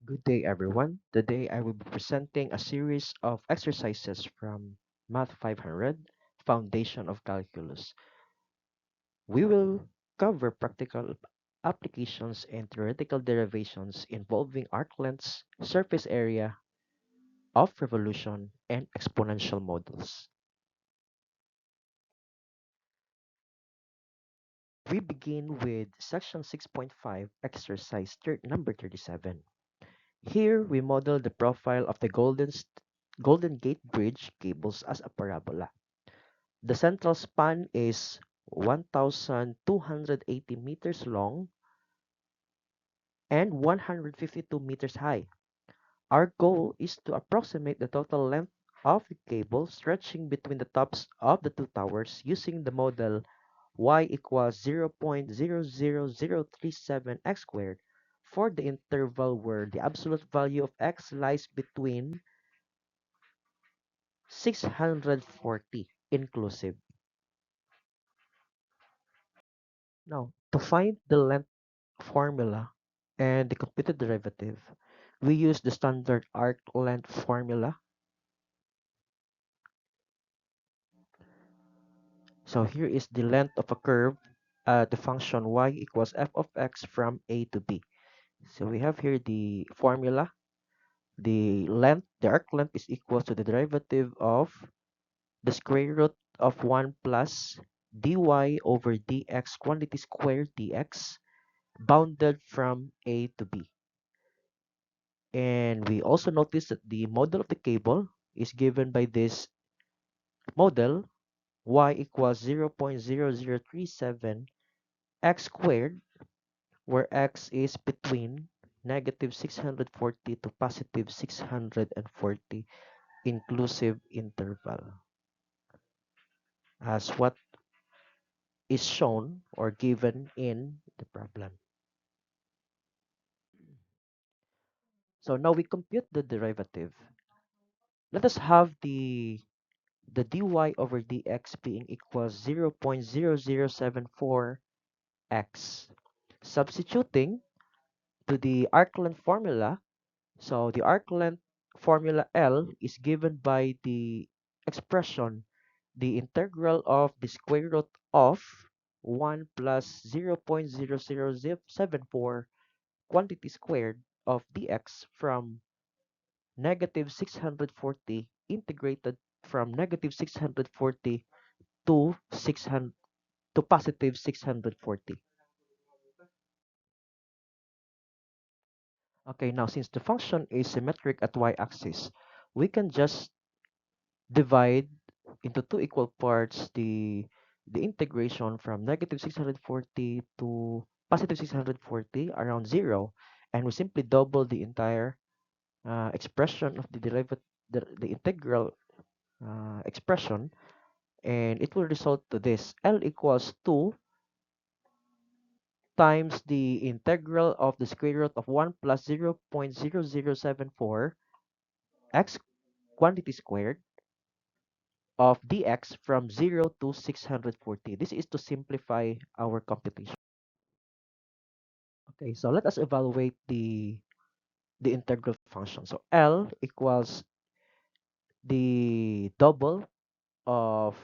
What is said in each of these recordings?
Good day, everyone. Today I will be presenting a series of exercises from Math 500, Foundation of Calculus. We will cover practical applications and theoretical derivations involving arc lengths, surface area of revolution, and exponential models. We begin with section 6.5, exercise number 37. Here we model the profile of the Golden Gate Bridge cables as a parabola. The central span is 1,280 meters long and 152 meters high. Our goal is to approximate the total length of the cable stretching between the tops of the two towers using the model y equals 0.00037 x squared for the interval where the absolute value of x lies between 640 inclusive. Now, to find the length formula and the computed derivative, we use the standard arc length formula. So here is the length of a curve at the function y equals f of x from a to b. So we have here the formula. The arc length is equal to the derivative of the square root of 1 plus dy over dx quantity squared dx bounded from a to b. And we also notice that the model of the cable is given by this model y equals 0.0037 x squared, where x is between negative 640 to positive 640 inclusive interval, as what is shown or given in the problem. So now we compute the derivative. Let us have the dy over dx being equals 0.0074 x. Substituting to the arc length formula, so the arc length formula L is given by the expression the integral of the square root of 1 plus 0.0074 quantity squared of dx from negative 640 integrated from negative 640 to 600 to positive 640. Okay, now since the function is symmetric at y-axis, we can just divide into two equal parts the integration from negative 640 to positive 640 around 0, and we simply double the entire expression of the derivative, the integral expression, and it will result to this L equals 2 times the integral of the square root of 1 plus 0.0074 x quantity squared of dx from 0 to 640. This is to simplify our computation. Okay, so let us evaluate the integral function. So L equals the double of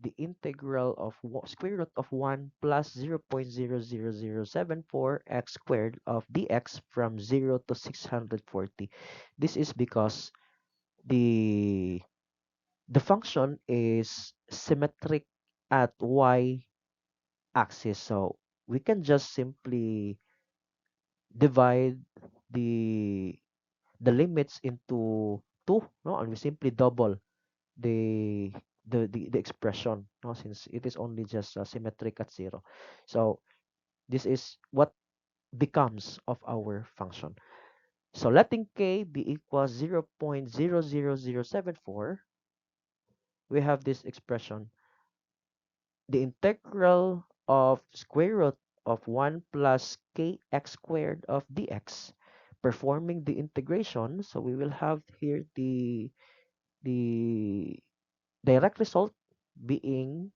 the integral of square root of 1 plus 0.00074 x squared of dx from 0 to 640. This is because the the function is symmetric at y axis. So we can just simply divide the the limits into two, no, and we simply double the the expression, no, since it is only just symmetric at 0. So this is what becomes of our function. So letting k be equals 0.00074, we have this expression: the integral of square root of 1 plus kx squared of dx, performing the integration. So we will have here the direct result being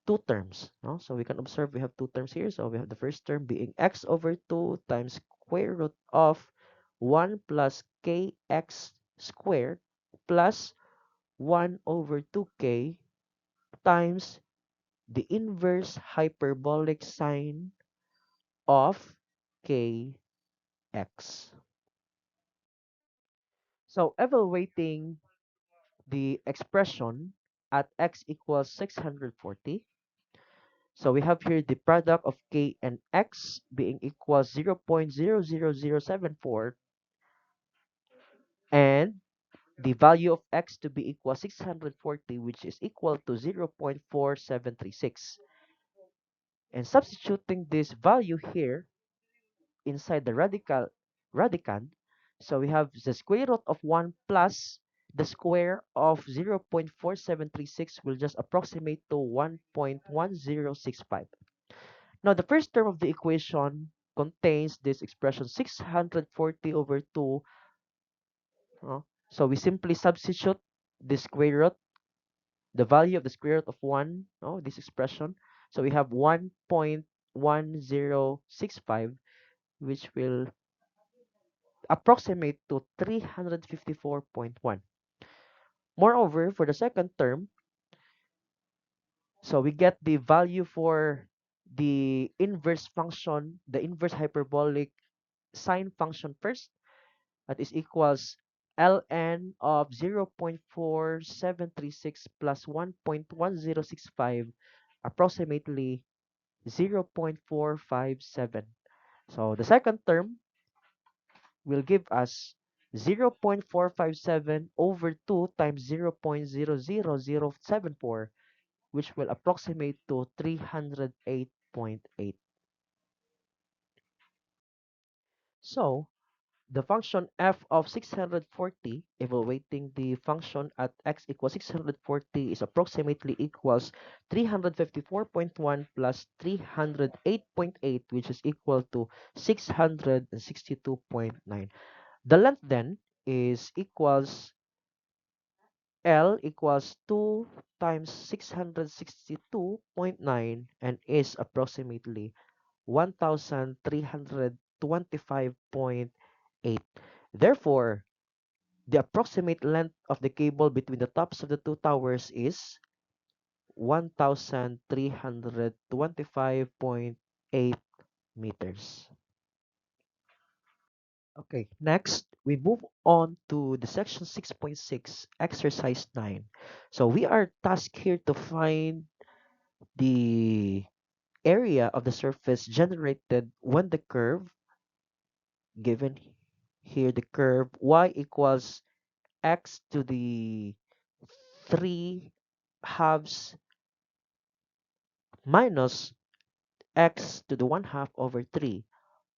two terms, no? So we can observe we have two terms here. So we have the first term being x over 2 times square root of 1 plus kx squared plus 1 over 2k times the inverse hyperbolic sine of kx. So evaluating the expression at x equals 640. So we have here the product of k and x being equals 0.00074 and the value of x to be equal 640, which is equal to 0.4736. And substituting this value here inside the radicand, so we have the square root of 1 plus the square of 0.4736 will just approximate to 1.1065. Now, the first term of the equation contains this expression 640 over 2. uh, so we simply substitute the square root, the value of the square root of 1, this expression. So we have 1.1065, which will approximate to 354.1. Moreover, for the second term, so we get the value for the inverse function, the inverse hyperbolic sine function first. That is equals ln of 0.4736 plus 1.1065, approximately 0.457. So the second term will give us 0.457 over 2 times 0.00074, which will approximate to 308.8. So the function f of 640, evaluating the function at x equals 640, is approximately equals 354.1 plus 308.8, which is equal to 662.9. The length then is equals L equals 2 times 662.9 and is approximately 1325.8. Therefore, the approximate length of the cable between the tops of the two towers is 1325.8 meters. Okay, next we move on to the section 6.6, exercise 9. So we are tasked here to find the area of the surface generated when the curve, given here the curve y equals x to the 3 halves minus x to the 1 half over 3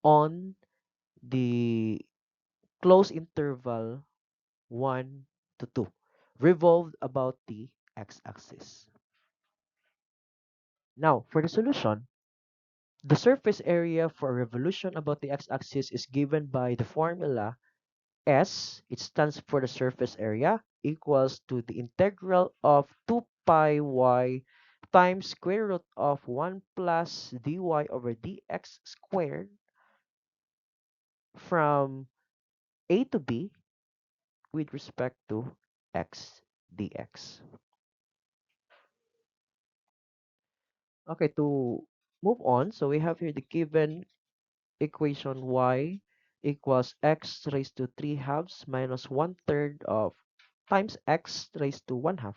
on the closed interval 1 to 2, revolved about the x-axis. Now, for the solution, the surface area for a revolution about the x-axis is given by the formula S, it stands for the surface area, equals to the integral of 2 pi y times square root of 1 plus dy over dx squared from a to b with respect to x dx. Okay, to move on, so we have here the given equation y equals x raised to 3 halves minus 1/3 of times x raised to 1 half.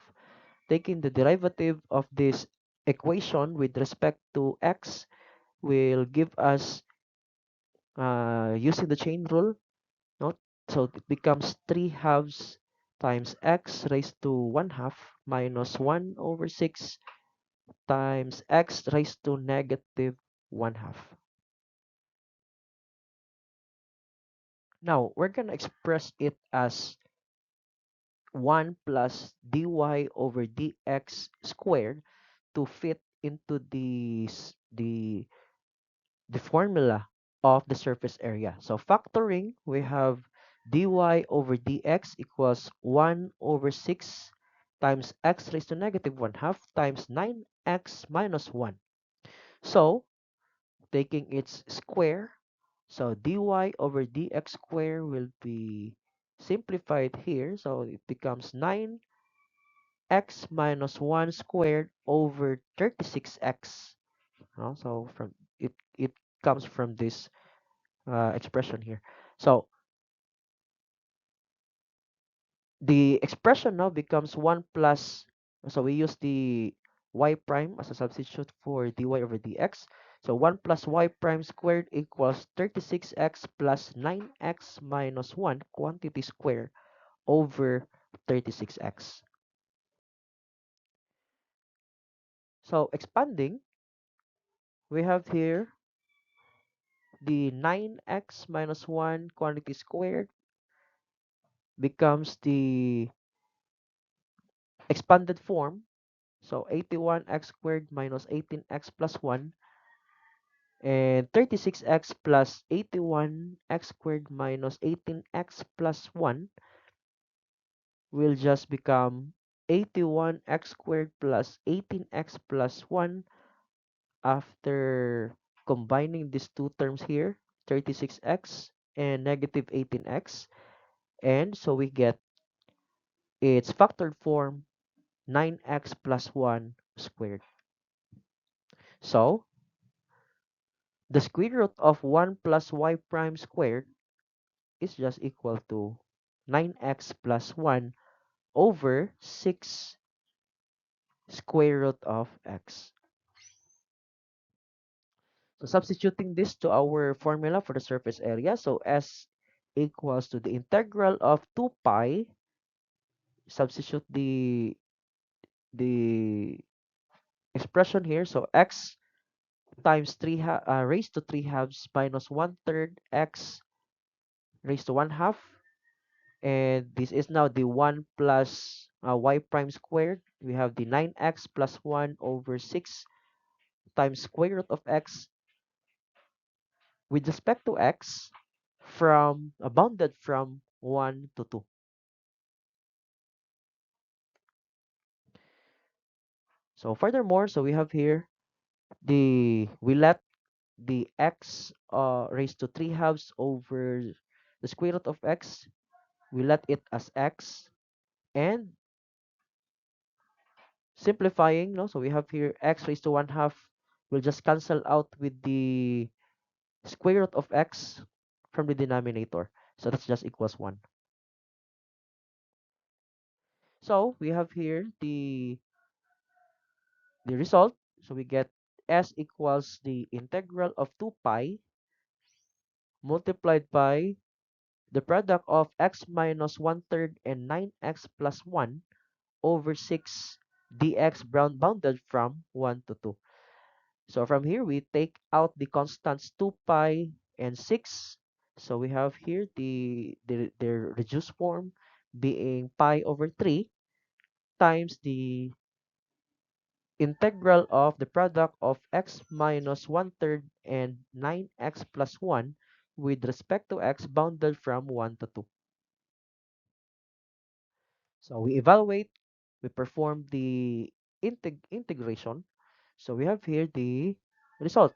Taking the derivative of this equation with respect to x will give us, using the chain rule, no? So it becomes 3 halves times x raised to 1 half minus 1 over 6 times x raised to negative 1 half. Now, we're going to express it as 1 plus dy over dx squared to fit into the formula of the surface area. So factoring, we have dy over dx equals 1 over 6 times x raised to negative 1 half times 9x minus 1. So taking its square, So dy over dx squared will be simplified here. So it becomes 9x minus 1 squared over 36x. So from it comes from this expression here. So the expression now becomes 1 plus, so we use the y prime as a substitute for dy over dx. So 1 plus y prime squared equals 36x plus 9x minus 1 quantity square over 36x. So expanding, we have here the 9x minus 1 quantity squared becomes the expanded form. So 81x squared minus 18x plus 1, and 36x plus 81x squared minus 18x plus 1 will just become 81x squared plus 18x plus 1 after combining these two terms here, 36x and negative 18x. And so we get its factored form, 9x plus 1 squared. So the square root of 1 plus y prime squared is just equal to 9x plus 1 over 6 square root of x. So substituting this to our formula for the surface area, so S equals to the integral of 2 pi, substitute the expression here, so x times 3 raised to 3 halves minus 1/3 x raised to 1 half, and this is now the 1 plus y prime squared. We have the 9x plus 1 over 6 times square root of x with respect to x from bounded from 1 to 2. So furthermore, so we have here we let the x raised to 3 halves over the square root of x, we let it as x, and simplifying, no, so we have here x raised to 1 half will just cancel out with the square root of x from the denominator. So that's just equals 1. So we have here the result. So we get s equals the integral of 2 pi multiplied by the product of x minus 1/3 and 9x plus 1 over 6 dx bounded from 1 to 2. So from here, we take out the constants 2 pi and 6. So we have here the reduced form being pi over 3 times the integral of the product of x minus 1/3 and 9x plus 1 with respect to x bounded from 1 to 2. So we evaluate, we perform the integration. So we have here the result.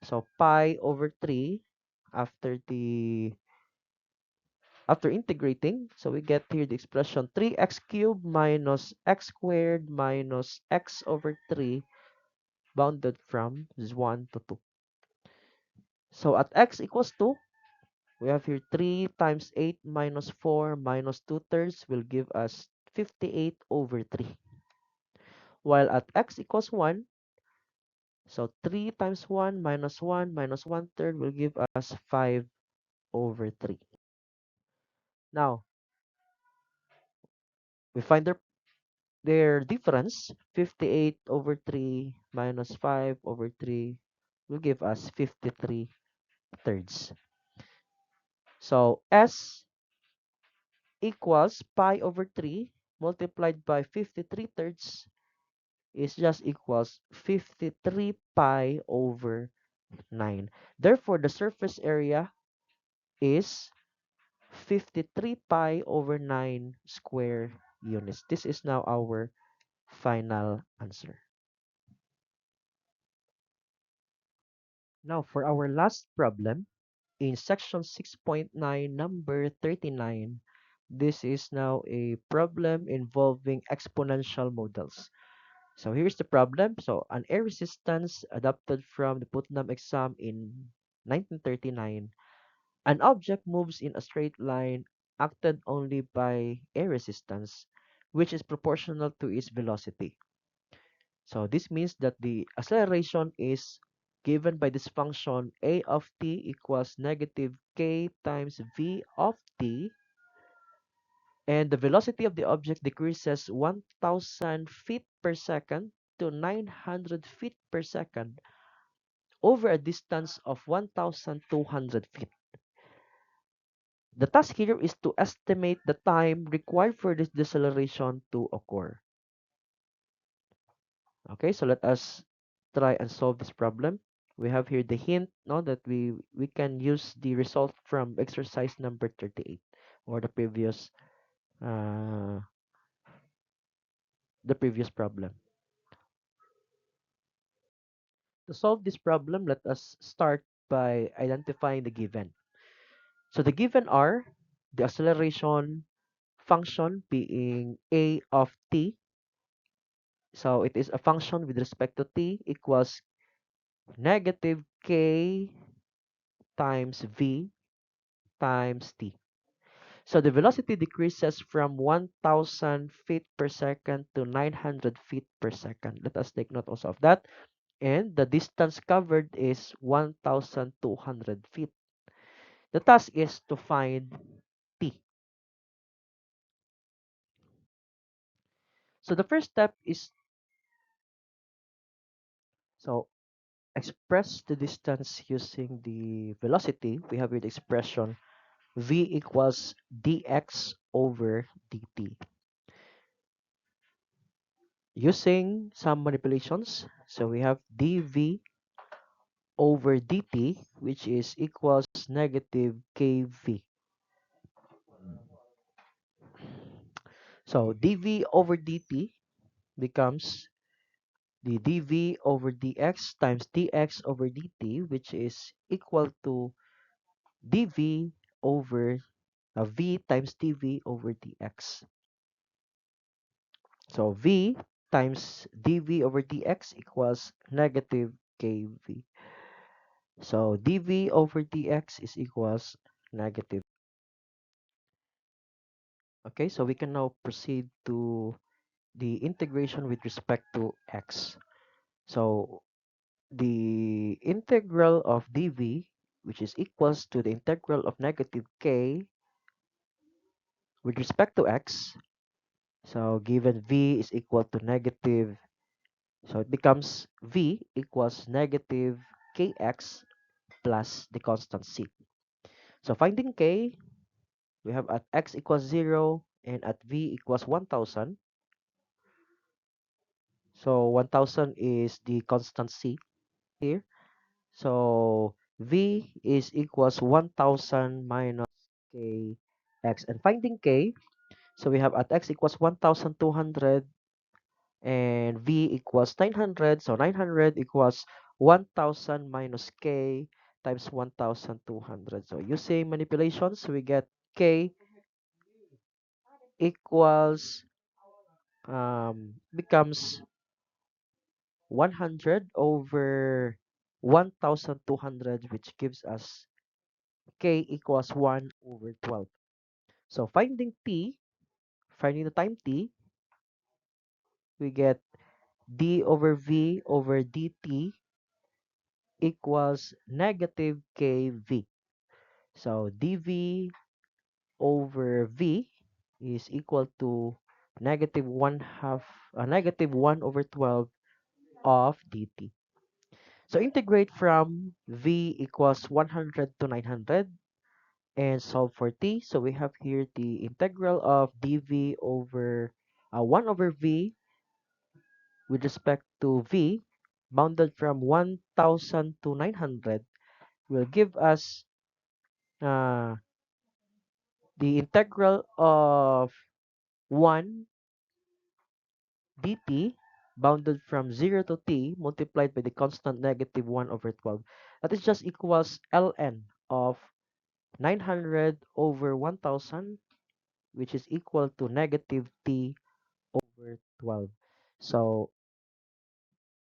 So pi over 3 after the after integrating, so we get here the expression 3x cubed minus x squared minus x over 3 bounded from 1 to 2. So at x equals 2, we have here 3 times 8 minus 4 minus 2/3 will give us 58 over 3. While at x equals 1, so 3 times 1 minus 1/3 will give us 5 over 3. Now, we find their difference, 58 over 3 minus 5 over 3 will give us 53 thirds. So S equals pi over 3 multiplied by 53 thirds is just equals 53 pi over 9. Therefore, the surface area is 53 pi over 9 square units. This is now our final answer. Now, for our last problem, in section 6.9, number 39, this is now a problem involving exponential models. So here's the problem. So an air resistance adopted from the Putnam exam in 1939. An object moves in a straight line acted only by air resistance, which is proportional to its velocity. So this means that the acceleration is given by this function a of t equals negative k times v of t, and the velocity of the object decreases 1000 feet per second to 900 feet per second over a distance of 1200 feet. The task here is to estimate the time required for this deceleration to occur. Okay, so let us try and solve this problem. We have here the hint, no, that we can use the result from exercise number 38, or uh, the previous problem. To solve this problem, let us start by identifying the given. So the given are the acceleration function being a of t. So it is a function with respect to t equals negative k times v times t. So the velocity decreases from 1000 feet per second to 900 feet per second. Let us take note also of that. And the distance covered is 1200 feet. The task is to find t. So the first step is, so express the distance using the velocity. We have here the expression v equals dx over dt. Using some manipulations, so we have dv over dt, which is equals negative kv. So dv over dt becomes the dv over dx times dx over dt, which is equal to dv over v times dv over dx. So v times dv over dx equals negative kv. So dv over dx is equals negative. Okay, so we can now proceed to the integration with respect to x. So the integral of dv, which is equals to the integral of negative k with respect to x. So given v is equal to negative, so it becomes v equals negative kx plus the constant c. So finding k, we have at x equals 0 and at v equals 1000. So 1000 is the constant c here. So v is equals 1000 minus kx. And finding k, so we have at x equals 1200 and v equals 900. So 900 equals 1000 minus k times 1200. So using manipulations, we get k equals becomes 100 over 1200, which gives us k equals 1 over 12. So finding the time t, we get d over v over dt equals negative kv. So dv over v is equal to negative 1 over 12 of dt. So integrate from v equals 100 to 900 and solve for t. So we have here the integral of dv over 1 over v with respect to v bounded from 1000 to 900 will give us uh, the integral of 1 dt bounded from 0 to t multiplied by the constant negative 1 over 12. That is just equals ln of 900 over 1000, which is equal to negative t over 12. So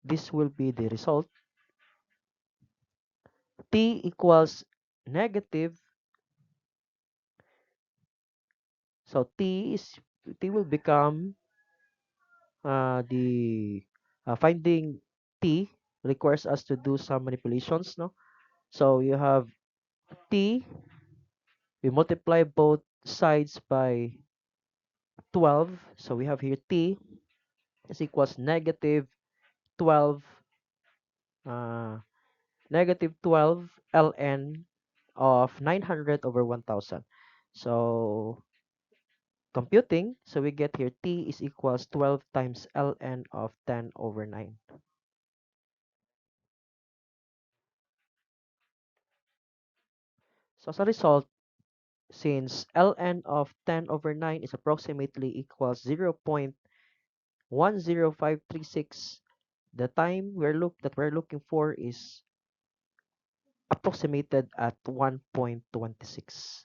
this will be the result. T equals negative. So t will become the finding t requires us to do some manipulations, no? So you have t, we multiply both sides by 12. So we have here t is equals negative 12, uh, negative 12 ln of 900 over 1000. So computing, so we get here t is equals 12 times ln of 10 over 9. So as a result, since ln of 10 over 9 is approximately equals 0.10536, the time we're looking for is approximated at 1.26.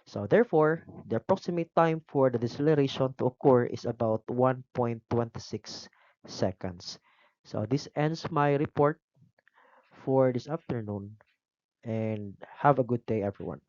So therefore, the approximate time for the deceleration to occur is about 1.26 seconds. So this ends my report for this afternoon, and have a good day, everyone.